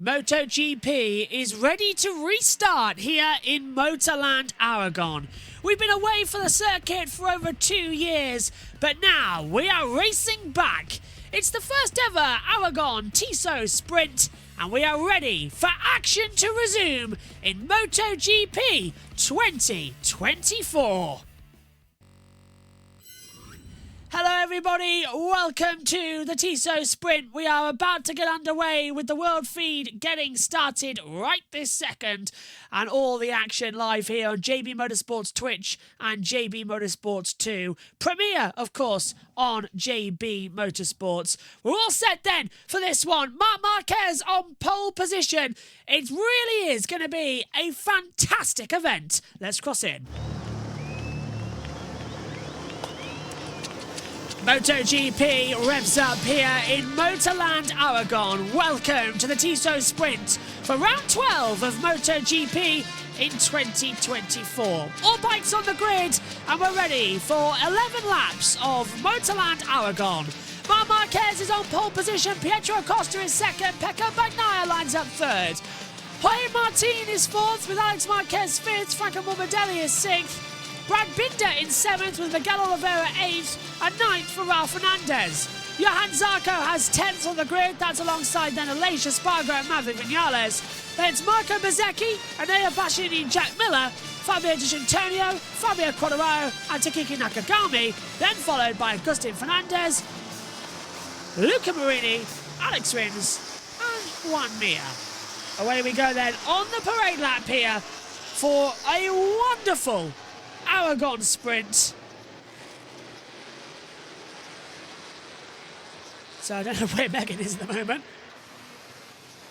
MotoGP is ready to restart here in Motorland Aragon. We've been away for the circuit for over 2 years, but now we are racing back. It's the first ever Aragon Tissot Sprint, and we are ready for action to resume in MotoGP 2024. Hello everybody, welcome to the Tissot Sprint. We are about to get underway with the world feed getting started right this second, and all the action live here on JBMotorsports Twitch and JBMotorsports 2. Premiere, of course, on JBMotorsports. We're all set then for this one. Marc Marquez on pole position. It really is going to be a fantastic event. Let's cross in. MotoGP revs up here in Motorland Aragon. Welcome to the Tissot Sprint for round 12 of MotoGP in 2024. All bikes on the grid, and we're ready for 11 laps of Motorland Aragon. Marc Marquez is on pole position, Pietro Acosta is second, Pecco Bagnaia lines up third. Jorge Martin is fourth with Alex Marquez fifth, Franco Morbidelli is sixth. Brad Binder in 7th with Miguel Oliveira 8th and 9th for Ralf Fernandez. Johan Zarco has 10th on the grid. That's alongside then Aleix Espargaro and Maverick Vinales. Then it's Marco Bezzecchi, Anea Bastianini and Jack Miller, Fabio Di Giannantonio, Fabio Quartararo and Takaki Nakagami. Then followed by Agustin Fernandez, Luca Marini, Alex Rins and Juan Mir. Away we go then on the parade lap here for a wonderful Aragon Sprint. So I don't know where Megan is at the moment,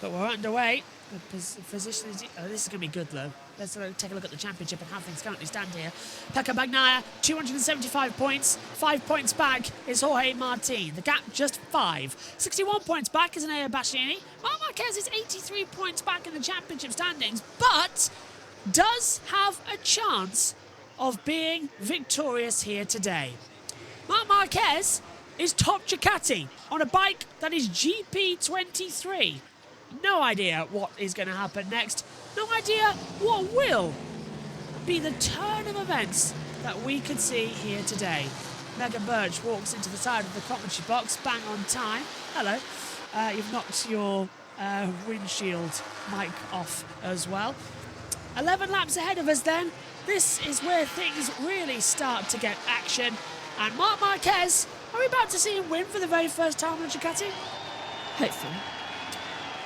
but we're underway. The position is, this is going to be good though. Let's take a look at the championship and how things currently stand here. Pecco Bagnaia, 275 points. 5 points back is Jorge Martin. The gap just 5. 61 points back is Anea Bastianini. Marc Marquez is 83 points back in the championship standings, but does have a chance of being victorious here today. Marc Marquez is top Ducati on a bike that is GP23. No idea what is going to happen next. No idea what will be the turn of events that we could see here today. Megan Birch walks into the side of the commentary box, bang on time. Hello. You've knocked your windshield mic off as well. 11 laps ahead of us then. This is where things really start to get action. And Marc Marquez, are we about to see him win for the very first time on Ducati? Hopefully.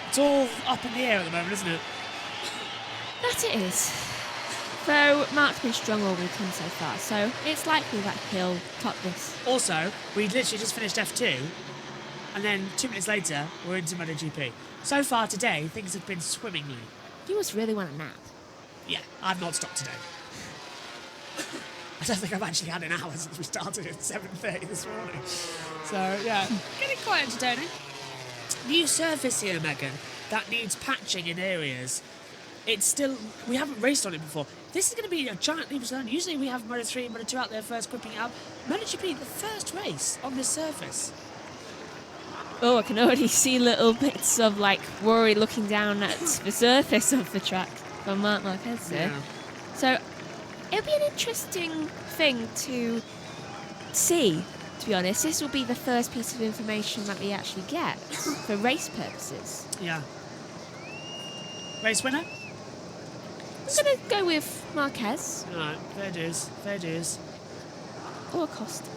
It's all up in the air at the moment, isn't it? That it is. Though Mark's been strong all weekend so far, so it's likely that he'll top this. Also, we literally just finished F2, and then 2 minutes later, we're into MotoGP. So far today, things have been swimmingly. You must really want a nap. Yeah, I've not stopped today. I don't think I've actually had an hour since we started at 7:30 this morning. So, yeah, getting quite entertaining. New surface here, Megan, that needs patching in areas. It's still, we haven't raced on it before. This is going to be a giant leap to learn. Usually we have Moto3 and Moto2 out there first, gripping it up. MotoGP, the first race on this surface. Oh, I can already see little bits of, worry looking down at the surface of the track from Marc Marquez there. Yeah. So, it'll be an interesting thing to see, to be honest. This will be the first piece of information that we actually get for race purposes. Yeah. Race winner? I'm going to go with Marquez. Alright, fair dues, fair dues. Or Acosta.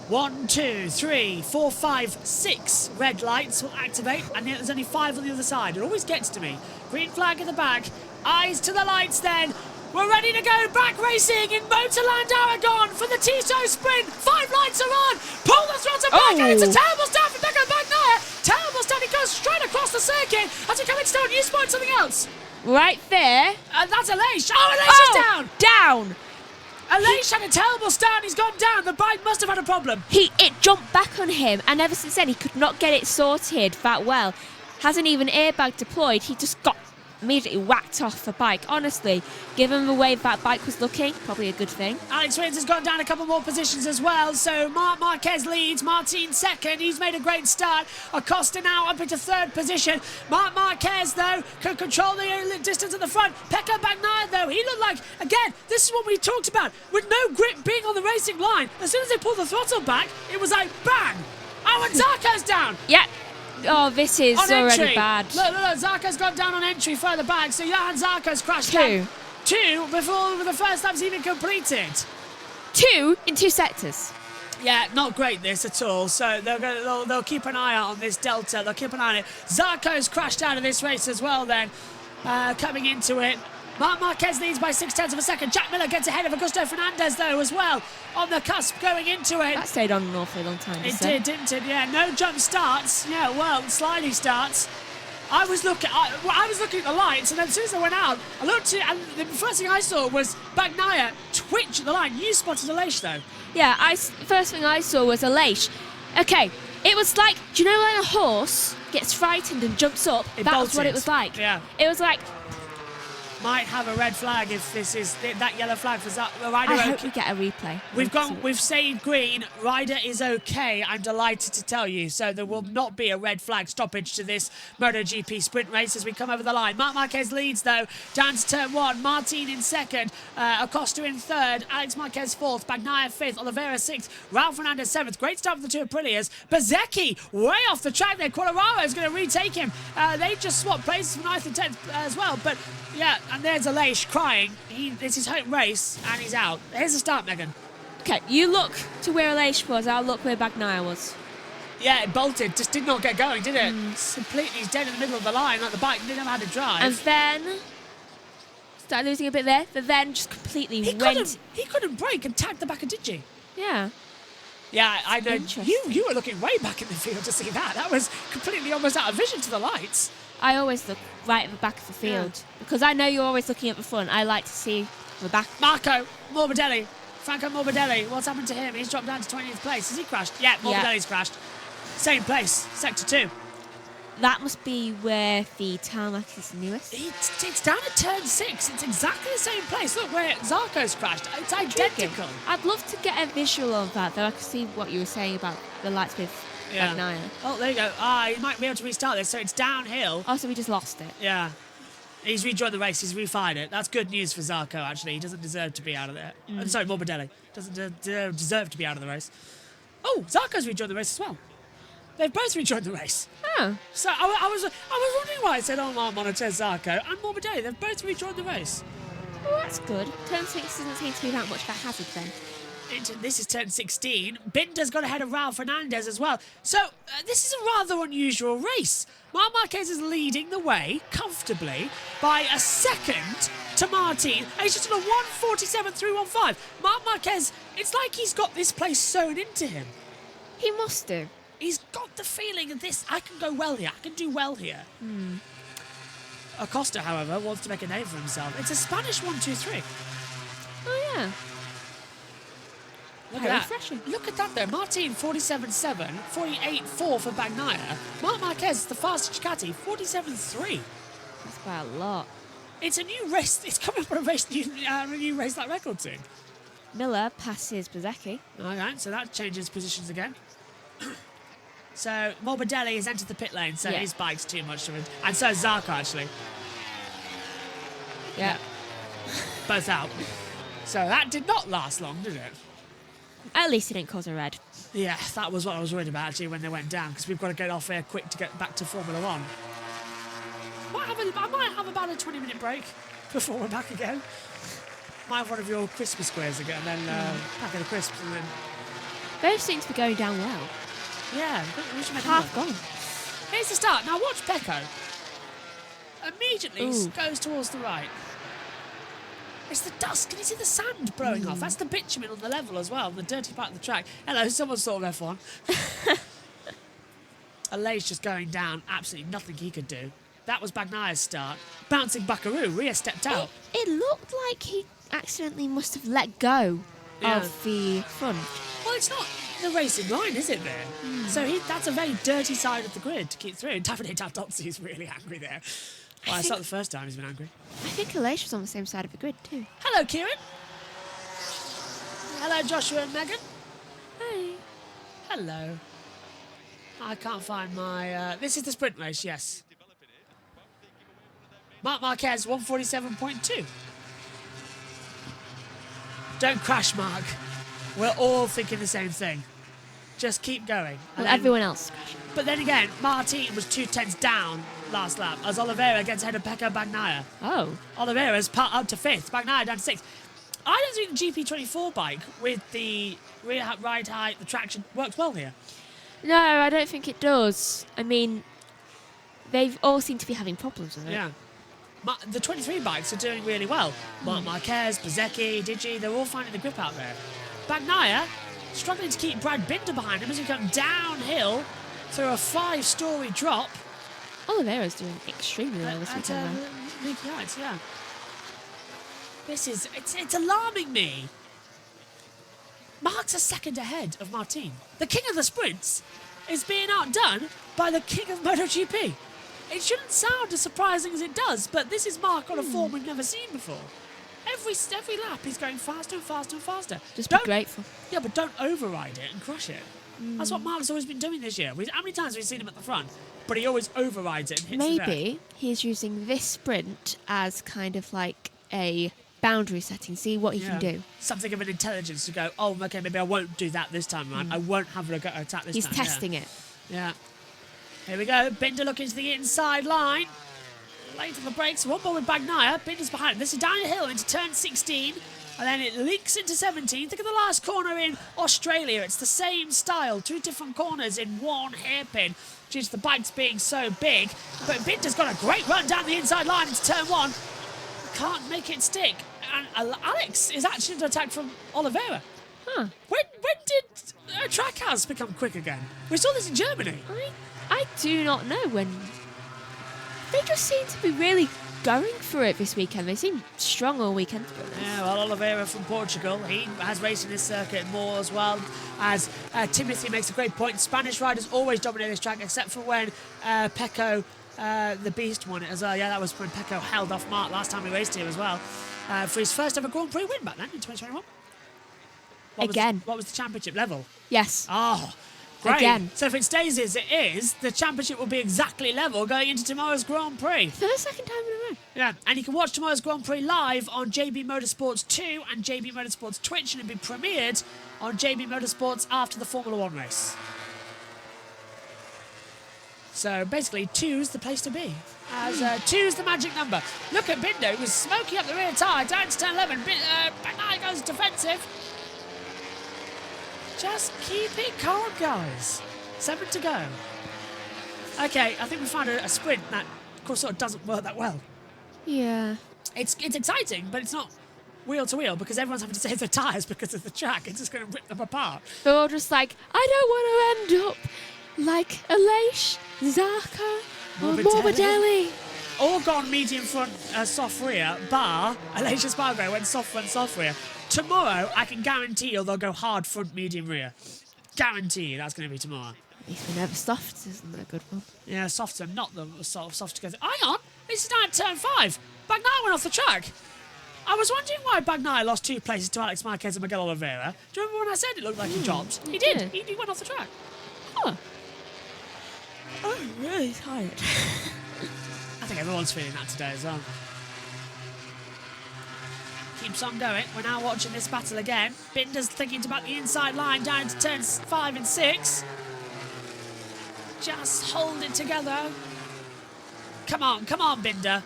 1, 2, 3, 4, 5, 6 red lights will activate, and yet there's only 5 on the other side. It always gets to me. Green flag at the back. Eyes to the lights then. We're ready to go back racing in Motorland Aragon for the Tissot Sprint. 5 lights are on. Pull the throttle back, and it's a terrible start for Pecco Bagnaia. Terrible start. He goes straight across the circuit. As we come into stone, you spotted something else. Right there. That's Aleix. Oh, Aleix is down. Down. Aleix had a terrible start. He's gone down. The bike must have had a problem. It jumped back on him, and ever since then he could not get it sorted that well. Hasn't even airbag deployed. He just got immediately whacked off the bike. Honestly, given the way that bike was looking, probably a good thing. Alex Rins has gone down a couple more positions as well. So Marc Marquez leads. Martin second. He's made a great start. Acosta now up into third position. Marc Marquez, though, can control the distance at the front. Pecco Bagnaia, though, he looked like, again, this is what we talked about. With no grip being on the racing line, as soon as they pulled the throttle back, it was like, bang! Oh, and Zarco's down! Yeah. Oh, this is on already entry. bad. Look, Zarco's gone down on entry further back, so Johan Zarco's crashed down. Two before the first time's even completed. 2 in 2 sectors. Yeah, not great this at all. So they'll keep an eye out on this delta. They'll keep an eye on it. Zarco's crashed out of this race as well then, coming into it. Marc Marquez leads by 0.6 of a second. Jack Miller gets ahead of Augusto Fernandez, though, as well, on the cusp going into it. That stayed on an awfully long time. It did, didn't it? Yeah, no jump starts. Yeah, well, slidey starts. I was looking at the lights, and then as soon as I went out, I looked at, and the first thing I saw was Bagnaia twitch at the line. You spotted a lace, though. Yeah, first thing I saw was a lace. Okay, it was like, do you know when a horse gets frightened and jumps up? That was what it was like. Yeah. It was like... Might have a red flag if this is that yellow flag for the rider. I hope we get a replay. We've stayed green. Rider is okay. I'm delighted to tell you. So there will not be a red flag stoppage to this MotoGP sprint race as we come over the line. Marc Marquez leads though down to turn 1. Martin in second. Acosta in third. Alex Marquez fourth. Bagnaia fifth. Oliveira sixth. Ralph Fernandez seventh. Great start for the two Aprilias. Bezzecchi way off the track there. Quartararo is going to retake him. They just swapped places from 9th and 10th as well. But yeah, and there's Aleix crying. It's his home race, and he's out. Here's the start, Megan. Okay, you look to where Aleix was, I'll look where Bagnaia was. Yeah, it bolted. Just did not get going, did it? It's completely dead in the middle of the line, like the bike didn't know how to drive. And then... started losing a bit there, but then just completely went... He couldn't brake and tagged the back of Digi. Yeah. Yeah, I know. You were looking way back in the field to see that. That was completely almost out of vision to the lights. I always look right at the back of the field because I know you're always looking at the front. I like to see the back. Franco Morbidelli. What's happened to him? He's dropped down to 20th place. Has he crashed? Yeah, Morbidelli's crashed. Same place, sector 2. That must be where the tarmac is newest. It's down at turn 6. It's exactly the same place. Look where Zarco's crashed. It's identical. I'd love to get a visual of that, though I can see what you were saying about the lights with Bagnaia. Oh, there you go. You might be able to restart this. So it's downhill. Oh, so we just lost it. Yeah. He's rejoined the race. He's refired it. That's good news for Zarco, actually. He doesn't deserve to be out of there. I'm sorry, Morbidelli. Doesn't deserve to be out of the race. Oh, Zarco's rejoined the race as well. They've both rejoined the race. Oh. So I was wondering why I said, Montez, Zarco and Morbidelli. They've both rejoined the race. Well, that's good. Turn 6 doesn't seem to be that much of a hazard then. This is turn 16. Binder's got ahead of Ralph Fernandez as well. So this is a rather unusual race. Marc Marquez is leading the way comfortably by a second to Martin. And he's just on a 1:47.315. Marc Marquez, it's like he's got this place sewn into him. He must do. He's got the feeling of this. I can go well here. I can do well here. Acosta, however, wants to make a name for himself. It's a Spanish 1-2-3. Oh, yeah. Look at that. Refreshing. Look at that there. Martin, 47.7. 48.4 for Bagnaia. Marc Marquez, the fastest Ducati, 47.3. That's quite a lot. It's a new race. It's coming up on a new race that record soon. Miller passes Bezzecchi. All right, so that changes positions again. So Morbidelli has entered the pit lane, so his bike's too much for him. And so is Zarco, actually. Yeah. Both out. So that did not last long, did it? At least it didn't cause a red. Yeah, that was what I was worried about, actually, when they went down, because we've got to get off here quick to get back to Formula 1. I might have about a 20-minute break before we're back again. Might have one of your Christmas squares again, and then pack of the crisps, and then... Those seem to be going down well. Yeah, we should make half gone. Here's the start. Now watch Pecco. Immediately goes towards the right. It's the dust. Can you see the sand blowing off? That's the bitumen on the level as well, the dirty part of the track. Hello, someone saw F1. Aleix just going down. Absolutely nothing he could do. That was Bagnaia's start. Bouncing Buckaroo. Rhea stepped out. It looked like he accidentally must have let go of the front. Well, it's not the racing line, is it, there? So that's a very dirty side of the grid to keep through. And Davide Tardozzi is really angry there. Well, it's not the first time he's been angry. I think Alicia's on the same side of the grid too. Hello, Kieran. Hello, Joshua and Megan. Hi. Hello. I can't find my... this is the sprint race, yes. Marc Marquez, 147.2. Don't crash, Mark. We're all thinking the same thing. Just keep going. Well, everyone else. But then again, Martin was 2/10 down last lap as Oliveira gets ahead of Pecco Bagnaia. Oh. Oliveira's up to 5th, Bagnaia down to 6th. I don't think the GP24 bike with the rear ride height, the traction, works well here. No, I don't think it does. I mean, they've all seem to be having problems with it. Yeah. The 23 bikes are doing really well. Marc Marquez, Bezzecchi, Digi, they're all finding the grip out there. Bagnaia struggling to keep Brad Binder behind him as he comes downhill through a 5-story drop. Oliveira's doing extremely well this weekend. Leaky Heights, yeah. It's alarming me. Mark's a second ahead of Martin. The king of the sprints is being outdone by the king of MotoGP. It shouldn't sound as surprising as it does, but this is Mark on a form we've never seen before. Every lap he's going faster and faster and faster. Just be grateful. Yeah, but don't override it and crush it. That's what Mark's always been doing this year. How many times have we seen him at the front? But he always overrides it and hits the deck. Maybe he's using this sprint as kind of like a boundary setting, see what he can do. Something of an intelligence to go, oh, okay, maybe I won't do that this time around. I won't have an attack this time. He's testing it. Yeah. Here we go. Binder looking to the inside line. Late on the brakes. One more with Bagnaia. Binder's behind him. This is down a hill into turn 16. And then it leaks into 17. Think of the last corner in Australia. It's the same style. 2 different corners in one hairpin due to the bikes being so big. But Binder's got a great run down the inside line into turn 1. Can't make it stick. And Alex is actually under attack from Oliveira. Huh. When did Trackhouse become quick again? We saw this in Germany. I do not know when. They just seem to be really going for it this weekend. They seem strong all weekend. Yeah, well, Oliveira from Portugal, he has raced in this circuit more as well. As Timothy makes a great point, Spanish riders always dominate this track, except for when Pecco, the Beast, won it as well. Yeah, that was when Pecco held off Mark last time he raced here as well. For his first ever Grand Prix win back then in 2021. What was the championship level? Yes. Oh, great. Again. So if it stays as it is, the championship will be exactly level going into tomorrow's Grand Prix. For the second time in a row. Yeah, and you can watch tomorrow's Grand Prix live on JB Motorsports 2 and JB Motorsports Twitch, and it'll be premiered on JB Motorsports after the Formula 1 race. So basically, 2's the place to be. As 2's the magic number. Look at Binder, who was smoking up the rear tyre down to turn 11. Bagnaia goes defensive. Just keep it calm, guys. 7 to go. Okay, I think we found a sprint that, of course, sort of doesn't work that well. Yeah. It's exciting, but it's not wheel to wheel because everyone's having to save their tyres because of the track. It's just going to rip them apart. They're all just like, I don't want to end up like Aleix, Zarco, or Morbidelli. All gone medium front, soft rear, bar Aleix Espargaro went soft rear. Tomorrow, I can guarantee you they'll go hard front, medium rear. Guarantee you that's going to be tomorrow. At least we never softs, isn't that a good one? Yeah, softs are not the sort of soft to go through. Hang on, this is now at turn 5. Bagnaia went off the track. I was wondering why Bagnaia lost 2 places to Alex Marquez and Miguel Oliveira. Do you remember when I said it looked like he dropped? He did. He went off the track. Huh. I'm really tired. I think everyone's feeling that today as well. Keeps on going. We're now watching this battle again. Binder's thinking about the inside line down into turns 5 and 6. Just hold it together. Come on, Binder.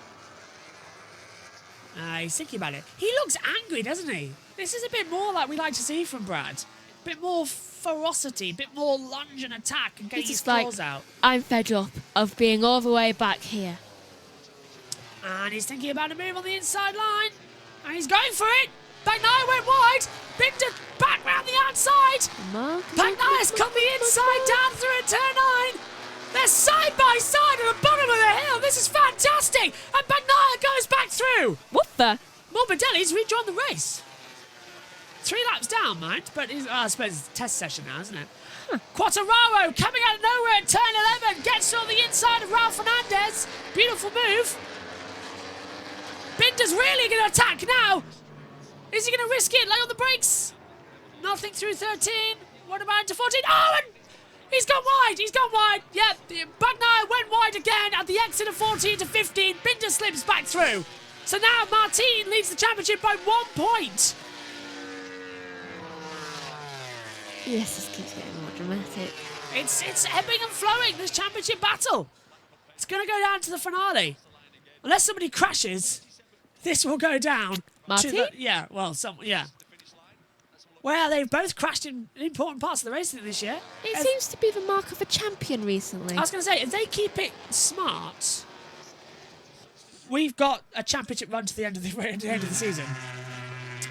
He's thinking about it. He looks angry, doesn't he? This is a bit more like we like to see from Brad. A bit more ferocity, a bit more lunge and attack and getting his claws out. I'm fed up of being all the way back here. And he's thinking about a move on the inside line. And he's going for it. Bagnaia went wide. Binder back round the outside. Bagnaia's come the inside down through at turn 9. They're side by side at the bottom of the hill. This is fantastic. And Bagnaia goes back through. What the? Morbidelli's rejoined the race. 3 laps down, mind. But I suppose it's a test session now, isn't it? Quartararo coming out of nowhere at turn 11. Gets on the inside of Raul Fernandez. Beautiful move. Binder's really going to attack now. Is he going to risk it? Lay on the brakes. Nothing through 13. What about into 14? Oh, and he's gone wide. He's gone wide. Yep. Bagnaia went wide again at the exit of 14 to 15. Binder slips back through. So now Martin leads the championship by 1 point. Yes, this keeps getting more dramatic. It's ebbing and flowing, this championship battle. It's going to go down to the finale. Unless somebody crashes, this will go down. Martin? Yeah. Well, they've both crashed in important parts of the racing this year. It seems to be the mark of a champion recently. I was going to say, if they keep it smart, we've got a championship run to the end of the season.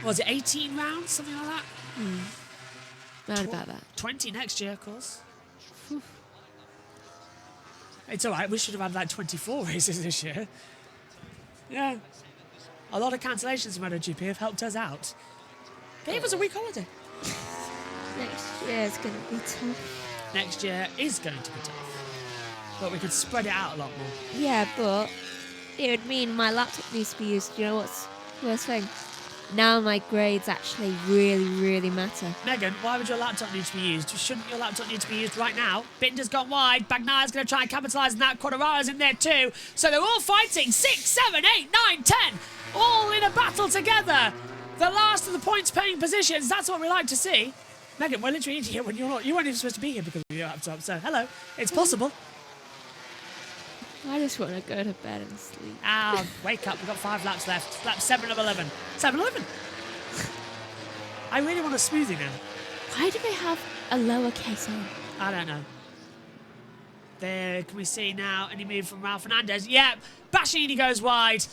Was it 18 rounds, something like that? Round about that. 20 next year, of course. It's all right. We should have had like 24 races this year. Yeah. A lot of cancellations in MotoGP have helped us out. Gave us a week holiday. Next year is going to be tough. Next year is going to be tough. But we could spread it out a lot more. Yeah, but it would mean my laptop needs to be used. You know what's the worst thing? Now my grades actually really, really matter. Megan, why would your laptop need to be used? Shouldn't your laptop need to be used right now? Binder's gone wide. Bagnaia's going to try and capitalise on that. Quartararo's in there too. So they're all fighting. 6, 7, 8, 9, 10. All in a battle together. The last of the points-paying positions. That's what we like to see. Megan, we're literally in here when you're not. You weren't even supposed to be here because of your laptop. So, hello. It's possible. I just want to go to bed and sleep. Wake up. We've got 5 laps left. Lap 7 of 11. 7-11. I really want a smoothie now. Why do they have a lowercase o? I don't know. There, can we see now any move from Ralph Fernandez? Yep. Bastianini goes wide.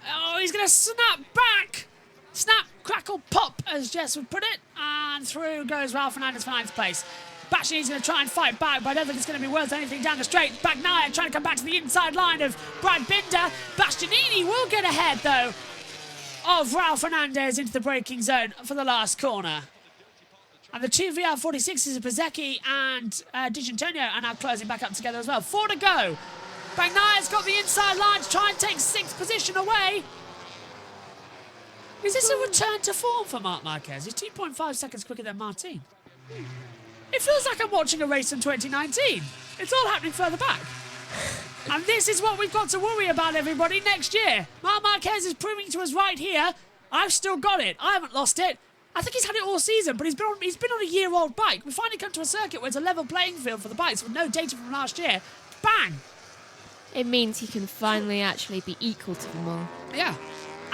Oh, he's going to snap back. Snap, crackle, pop, as Jess would put it. And through goes Ralph Fernandez for 9th place. Bastianini's going to try and fight back, but I don't think it's going to be worth anything down the straight. Bagnaia trying to come back to the inside line of Brad Binder. Bastianini will get ahead, though, of Ralph Fernandez into the braking zone for the last corner. And the two VR46s of Bezzecchi and Di Giannantonio are now closing back up together as well. 4 to go. Bagnaia's got the inside line to try and take 6th position away. Is this a return to form for Marc Marquez? He's 2.5 seconds quicker than Martin. It feels like I'm watching a race in 2019. It's all happening further back. And this is what we've got to worry about, everybody, next year. Marc Marquez is proving to us right here. I've still got it. I haven't lost it. I think he's had it all season, but he's been on a year-old bike. We finally come to a circuit where it's a level playing field for the bikes with no data from last year. Bang! It means he can finally actually be equal to them all. Yeah.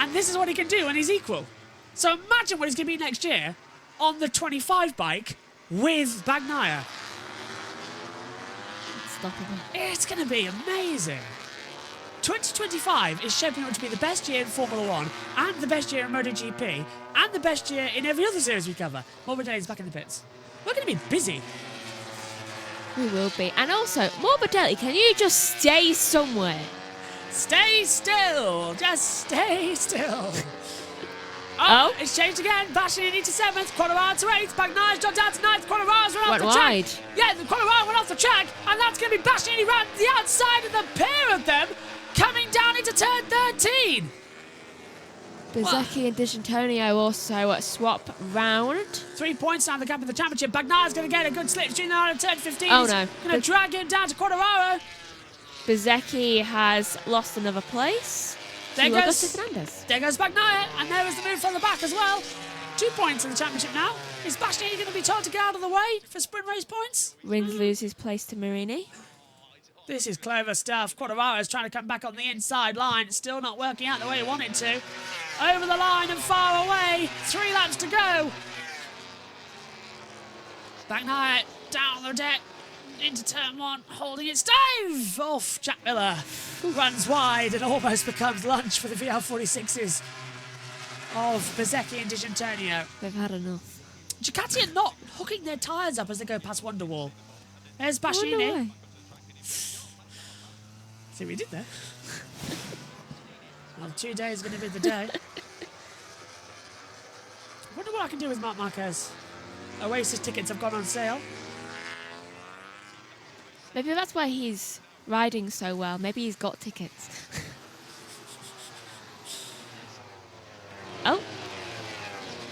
And this is what he can do when he's equal. So imagine what he's going to be next year on the 25 bike with Bagnaia. Unstoppable. It's going to be amazing. 2025 is shaping up to be the best year in Formula 1 and the best year in MotoGP and the best year in every other series we cover. Morbidelli's back in the pits. We're going to be busy. We will be. And also, Morbidelli, can you just stay somewhere? Stay still. Just stay still. Oh. It's changed again. Bastianini to 7th, Quartararo to 8th, Bagnaia's dropped down to 9th, Quartararo's run off the wide. track. Yeah, the Quartararo went off the track, and that's going to be Bastianini round the outside of the pair of them, coming down into turn 13. Bezzecchi and Di Giannantonio also swap round. 3 points down the gap in the championship. Bagnaia's going to get a good slip between now and turn 15. Oh, no. Going to drag him down to Quartararo. Bezzecchi has lost another place. There goes Bagnaia. And there is the move from the back as well. 2 points in the championship now. Is Bastianini going to be told to get out of the way for sprint race points? Rins loses place to Marini. This is clever stuff. Quartararo's trying to come back on the inside line. Still not working out the way he wanted to. Over the line and far away. 3 laps to go. Bagnaia down the deck. Into turn 1, holding its dive off. Jack Miller runs wide and almost becomes lunch for the VR46s of Bezzecchi and Di Giannantonio. They've had enough. Ducati are not hooking their tyres up as they go past Wonderwall. There's Bastianini. See what we did there? Well, 2 days is going to be the day. I wonder what I can do with Marc Marquez. Oasis tickets have gone on sale. Maybe that's why he's riding so well. Maybe he's got tickets.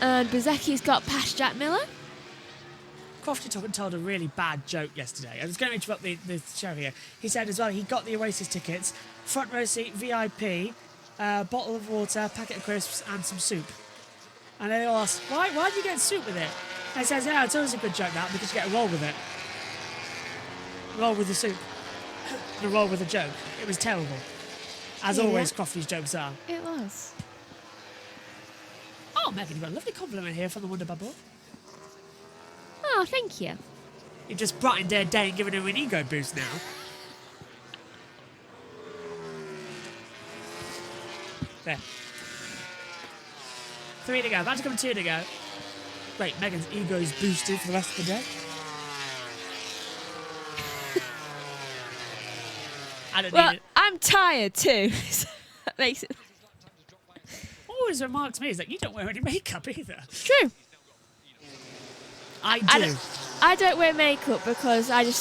And Bezecchi's got past Jack Miller. Crofty told a really bad joke yesterday. I was going to interrupt the show here. He said as well he got the Oasis tickets, front row seat, VIP, bottle of water, packet of crisps, and some soup. And they all asked, why did you get soup with it? And he says, yeah, it's always a good joke that because you get a roll with it. Roll with the soup. The roll with a joke. It was terrible. As always, Crofty's jokes are. It was. Oh, Megan, you got a lovely compliment here from the Wonder Bubble. Oh, thank you. You've just brightened their day and given her an ego boost now. There. 3 to go. About to come 2 to go. Great, Megan's ego's boosted for the rest of the day. I don't need it. I'm tired too. So that makes it. What always remarks me is that you don't wear any makeup either. True. I do. I don't wear makeup because I don't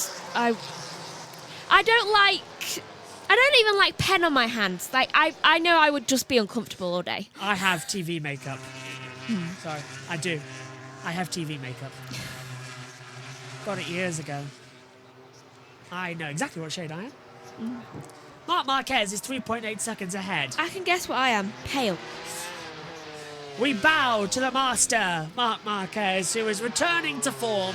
even like pen on my hands. Like I know I would just be uncomfortable all day. I have TV makeup. Sorry, I do. I have TV makeup. Got it years ago. I know exactly what shade I am. Marc Marquez is 3.8 seconds ahead. I can guess what I am. Pale. We bow to the master, Marc Marquez, who is returning to form.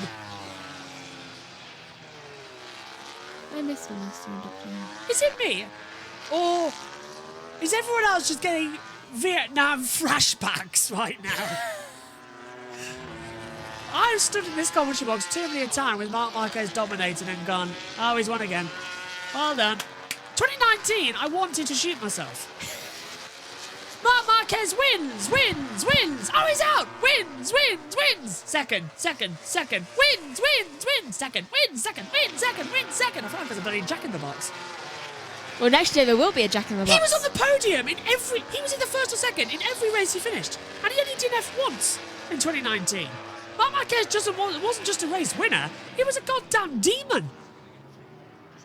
I miss the master and Dr. Is it me? Or is everyone else just getting Vietnam flashbacks right now? I've stood in this commentary box too many times with Marc Marquez dominating and gone, oh, he's won again. Well done. 2019, I wanted to shoot myself. Marc Marquez wins. Oh, he's out. Wins. Second. Wins. Second. I feel like there's a bloody Jack in the Box. Well, next year there will be a Jack in the Box. He was on the podium he was in the first or second in every race he finished. And he only DNF'd once in 2019. Marc Marquez wasn't just a race winner, he was a goddamn demon.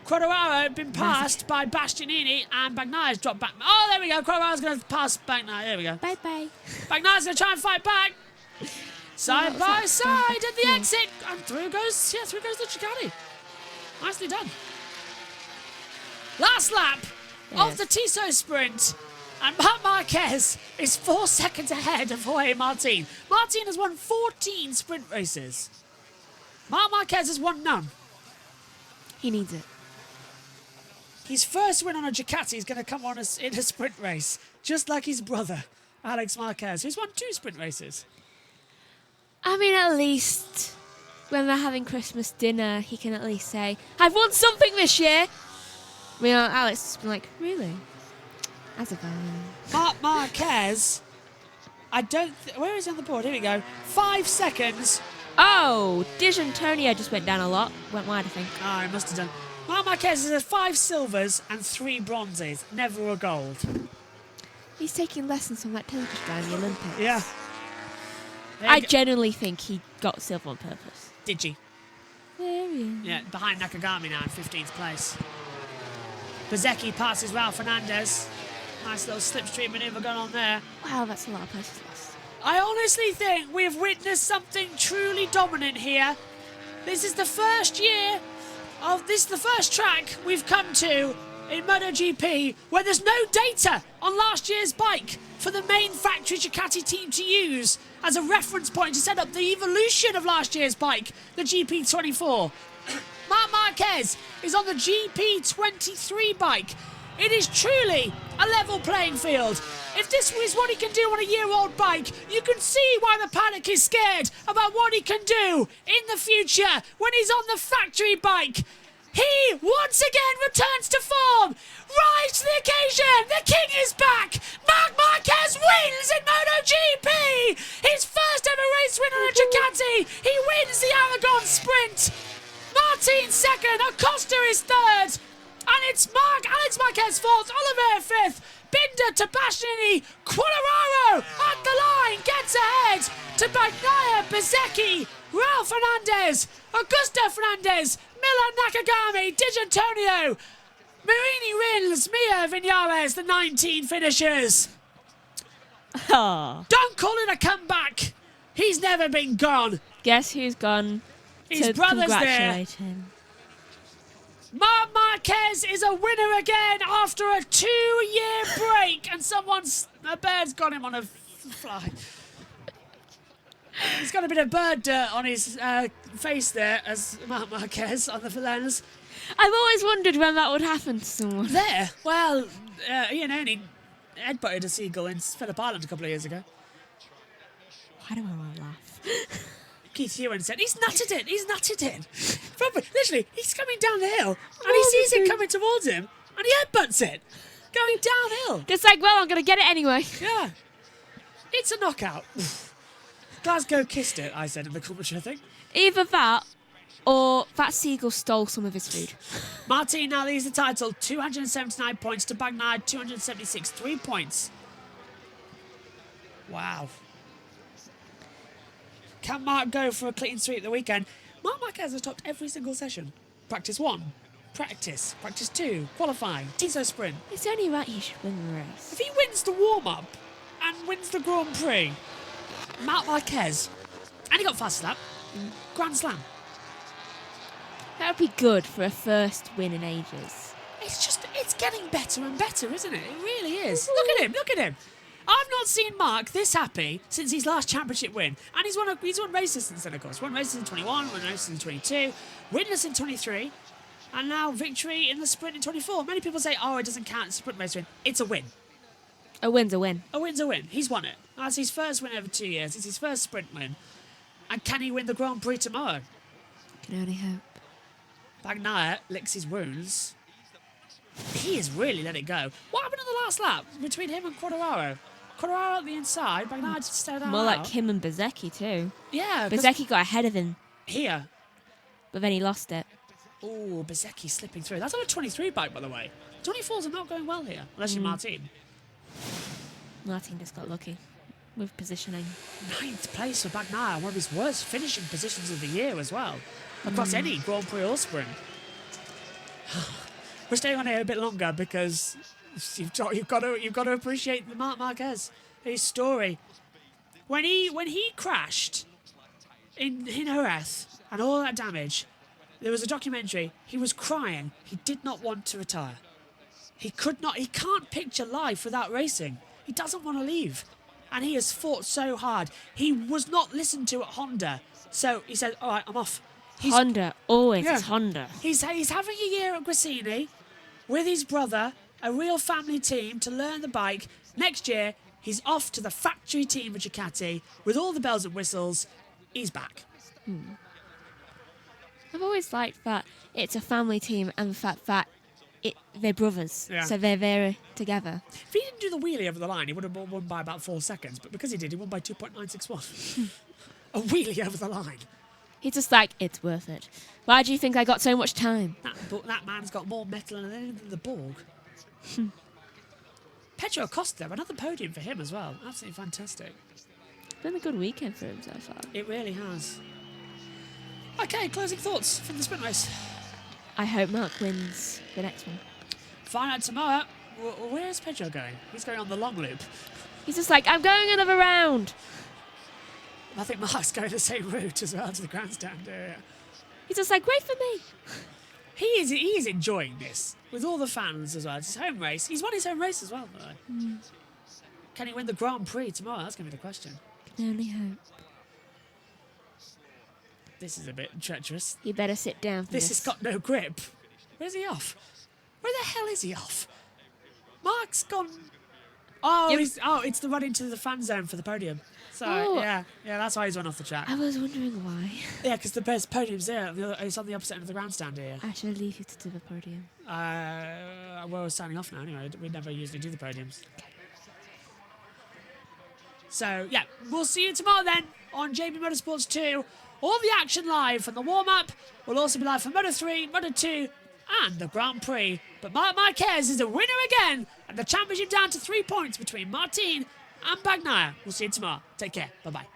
Quartararo had been passed by Bastianini and Bagnaia's dropped back. Oh, there we go. Quartararo's going to pass Bagnaia. There we go. Bye-bye. Bagnaia's going to try and fight back. Side by side at the exit. And through goes the Ducati. Nicely done. Last lap of the Tissot sprint. And Marc Marquez is 4 seconds ahead of Jorge Martin. Martin has won 14 sprint races. Marc Marquez has won none. He needs it. His first win on a Ducati is going to come on in a sprint race, just like his brother, Alex Marquez, who's won 2 sprint races. I mean, at least when they're having Christmas dinner, he can at least say, I've won something this year. I mean, Alex has been like, really? As a fan. Marc Marquez, where is he on the board? Here we go. 5 seconds. Oh, D'Antonio just went down a lot. Went wide, I think. Oh, he must have done. Marc Marquez has 5 silvers and 3 bronzes, never a gold. He's taking lessons from that Turkish guy in the Olympics. Yeah. I genuinely think he got silver on purpose. Did you? There he is. Yeah, behind Nakagami now in 15th place. Bezecchi passes Ralph Fernandez. Nice little slipstream manoeuvre going on there. Wow, that's a lot of places lost. I honestly think we have witnessed something truly dominant here. This is the first year this is the first track we've come to in MotoGP where there's no data on last year's bike for the main factory Ducati team to use as a reference point to set up the evolution of last year's bike, the GP24. Marc Marquez is on the GP23 bike. It is truly a level playing field. If this is what he can do on a year-old bike, you can see why the paddock is scared about what he can do in the future when he's on the factory bike. He once again returns to form. Rise to the occasion. The king is back. Marc Marquez wins in MotoGP. His first ever race win on a Ducati. He wins the Aragon Sprint. Martin second. Acosta is third. And it's Alex Marquez fourth. Oliveira fifth. Binder to Bastianini. Quartararo at the line. Gets ahead to Bagnaia, Bezecchi, Ralph Fernandez, Augusto Fernandez, Miller Nakagami, D'Antonio, Marini Rins, Mia Vinales, the 19 finishers. Oh. Don't call it a comeback. He's never been gone. Guess who's gone His to brother's there. congratulate him? Marc Marquez is a winner again after a 2-year break, and a bird's got him on a fly. He's got a bit of bird dirt on his face there, as Marc Marquez on the lens. I've always wondered when that would happen to someone. There, well, he headbutted a seagull in Phillip Island a couple of years ago. Why do I want to laugh? Keith Ewan said, he's nutted it. Literally, he's coming down the hill, and he sees it coming towards him, and he headbutts it, going downhill. Just like, well, I'm going to get it anyway. Yeah. It's a knockout. Glasgow kissed it, I said in the commentary, I think. Either that, or that seagull stole some of his food. Martin now leads the title, 279 points to Bagnaia, 276, 3 points. Wow. Can Mark go for a clean sweep the weekend? Marc Marquez has topped every single session. Practice 1, practice 2, qualifying, Tissot sprint. It's only right he should win the race. If he wins the warm-up and wins the Grand Prix, Marc Marquez, and he got fast lap, Grand Slam. That would be good for a first win in ages. It's getting better and better, isn't it? It really is. Look at him. I've not seen Mark this happy since his last championship win. And he's won races since then, of course. Won races in 21, won races in 22, winless in 23, and now victory in the sprint in 24. Many people say, oh, it doesn't count, sprint race win. It's a win. A win's a win. A win's a win. He's won it. That's his first win over 2 years. It's his first sprint win. And can he win the Grand Prix tomorrow? Can only hope. Bagnaia licks his wounds. He has really let it go. What happened on the last lap between him and Quartararo? Quartararo at the inside, Bagnaia just stayed out. More like him and Bezzecchi too. Yeah. Bezzecchi got ahead of him. Here. But then he lost it. Oh, Bezzecchi slipping through. That's on a 23 bike, by the way. 24s are not going well here, unless you're Martin. Martin just got lucky with positioning. 9th place for Bagnaia, one of his worst finishing positions of the year as well. Across any Grand Prix or sprint. We're staying on here a bit longer because you've got to appreciate the Marc Marquez, his story. When he crashed in Jerez and all that damage, there was a documentary. He was crying. He did not want to retire. He can't picture life without racing. He doesn't want to leave. And he has fought so hard. He was not listened to at Honda. So he said, all right, I'm off. Honda, always it's Honda. He's having a year at Gresini with his brother, a real family team to learn the bike. Next year, he's off to the factory team of Ducati with all the bells and whistles. He's back. I've always liked that it's a family team and the fact that they're brothers, so they're there together. If he didn't do the wheelie over the line, he would have won by about 4 seconds. But because he did, he won by 2.961. A wheelie over the line. He's just like, it's worth it. Why do you think I got so much time? That man's got more metal than the Borg. Pedro Acosta, another podium for him as well. Absolutely fantastic. It's been a good weekend for him so far. It really has. Okay, closing thoughts from the sprint race. I hope Mark wins the next one. Find out tomorrow. Where is Pedro going? He's going on the long loop. He's just like, I'm going another round. I think Mark's going the same route as well to the grandstand area. He's just like, wait for me. He is enjoying this with all the fans as well. It's his home race. He's won his home race as well, though. Can he win the Grand Prix tomorrow? That's going to be the question. Can only hope. This is a bit treacherous. You better sit down for this. This has got no grip. Where's he off? Where the hell is he off? Mark's gone. Oh, it's the run into the fan zone for the podium. So, yeah, that's why he's run off the track. I was wondering why. Yeah, because the best podium's there. It's on the opposite end of the grandstand here. I should leave you to do the podium. We're signing off now anyway. We never usually do the podiums. Okay. So, yeah, we'll see you tomorrow then on JBMotorsports 2. All the action live from the warm-up. We'll also be live for Moto3, Moto2 and the Grand Prix. But Marc Marquez is a winner again, and the championship down to 3 points between Martin and Bagnaia. We'll see you tomorrow. Take care. Bye-bye.